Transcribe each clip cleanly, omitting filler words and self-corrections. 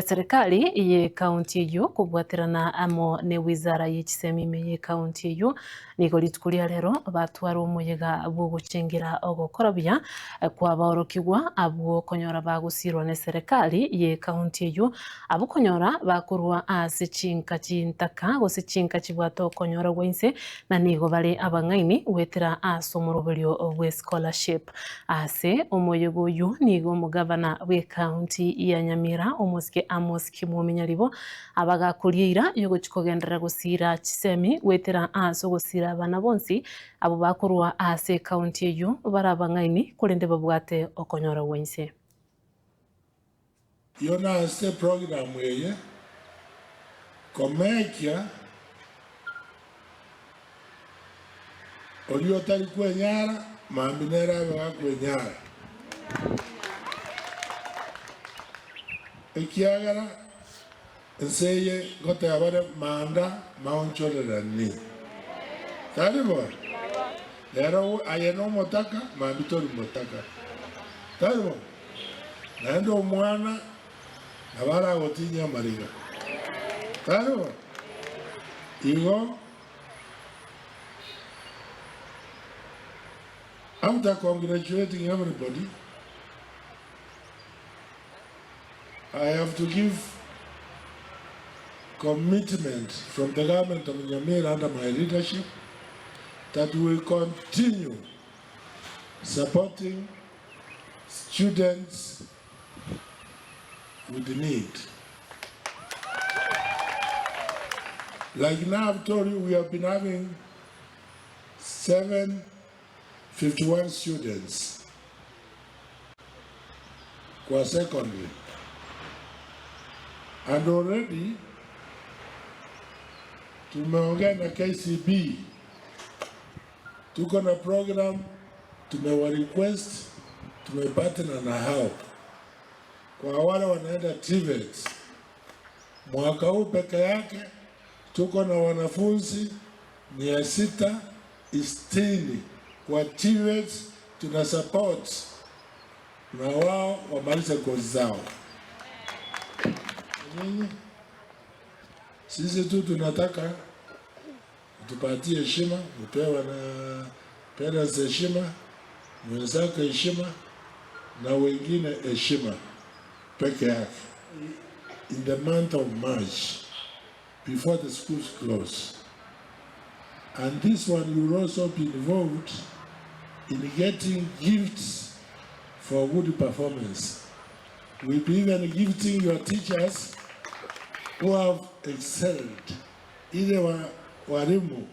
Serikali ye kaunti eyo kubwatirana amo ne wizara y'ekisemime ye kaunti eyo nigo ritukuria rero batwara omuyega bwo guchengira ogokorabia kwabaorokigwa abwo konyora bagusirwa ne serikali ye kaunti eyo abo konyora bakorwa ase chinka chintaka gose chinka chibwato konyora gwense na nigo bari abang'aini wetera ase omoroberio bwe scholarship ase omuyega oyu nigo omugavana bwe kaunti ya Nyamira Amos Nyaribo abagakuria ira yogochikogenderera gusira chisemi wetera ase gusira abana bonsi abo bakorwa ase kaunti eyo barabang'aini kurende babwate okonyora gwense yona ase program eye komekia olio tari kwenyara mambinera abaga kwenyara ekiagara nseye gote abare manda maoncholera ni taribo lero ayeno motaka mambitori motaka taribo naendo mwana nabara gotinya mariga taribo igo after congratulating everybody, I have to give commitment from the government of Nyamira under my leadership that we will continue supporting students with need. Like now I've told you, we have been having 751 students for secondary. And already, tumeongea na KCB, tuko na program, tumewa request, tumepatana na hao. Kwa wale wanaenda TVET, mwaka huu peke yake, tuko na wanafunzi 660 kwa TVET, tuna support na wao wamalize kozi zao. Sisi tu tunataka tupatie heshima, upewa na parents heshima, mwenzako heshima na wengine heshima peke yake. In the month of March, before the schools close, and this one will also be involved in getting gifts for good performance. We'll be even gifting your teachers who have excelled, ile walimu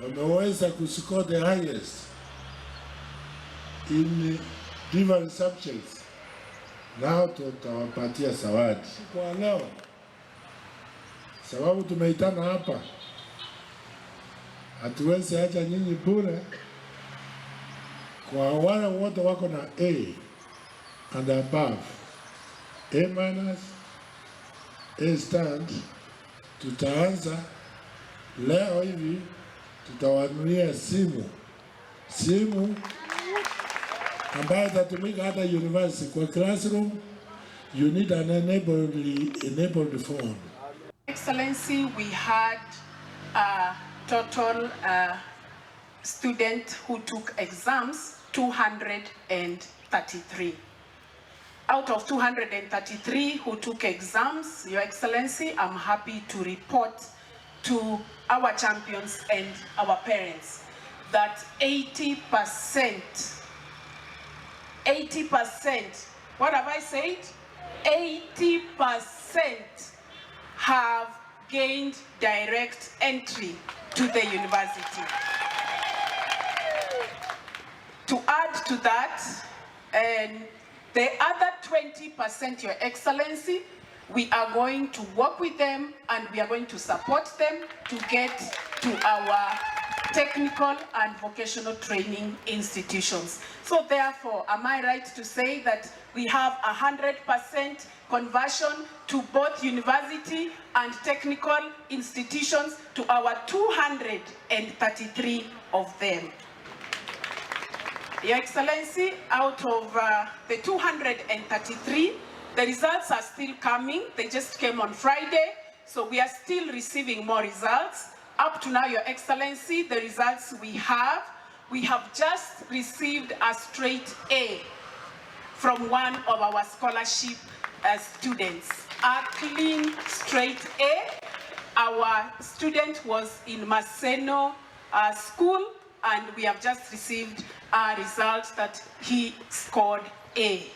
wameweza kuscore the highest in different subjects. Nao tutawapatia zawadi kwa leo, sababu tumeitana hapa, hatuwezi acha nyinyi bure. Kwa wale wote wako na A and above, A-, A stand, tutaanza leo hivi, tutawanunulia simu ambayo itatumika hata university. Kwa classroom you need an enabled phone. Excellency, we had a total student who took exams 233. Out of 233 who took exams, Your Excellency, I'm happy to report to our champions and our parents that 80%, what have I said? 80% have gained direct entry to the university. To add to that, and the other 20%, Your Excellency, we are going to work with them and we are going to support them to get to our technical and vocational training institutions. So therefore, am I right to say that we have 100% conversion to both university and technical institutions to our 233 of them? Your Excellency, out of the 233, The results are still coming. They just came on Friday, so we are still receiving more results. Up to now, Your Excellency, the results we have just received a straight A from one of our scholarship students. A clean straight A. Our student was in Maseno School, and we have just received a result that he scored A.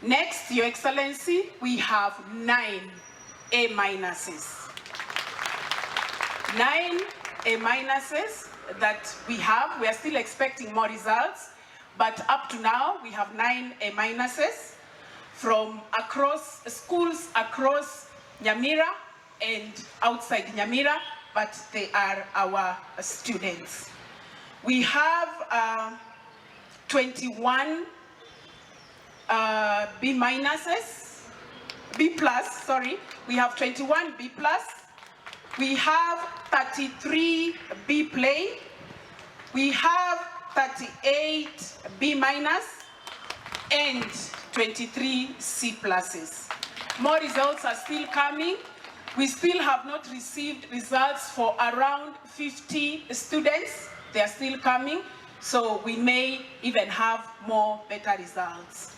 Next, Your Excellency, we have 9 A minuses. 9 A minuses that we have. We are still expecting more results, but up to now, we have 9 A minuses from across schools across Nyamira and outside Nyamira, but they are our students. We have 21 B minuses, B plus, sorry. We have 21 B plus. We have 33 B plain. We have 38 B minus and 23 C pluses. More results are still coming. We still have not received results for around 50 students. They are still coming, so we may even have more better results.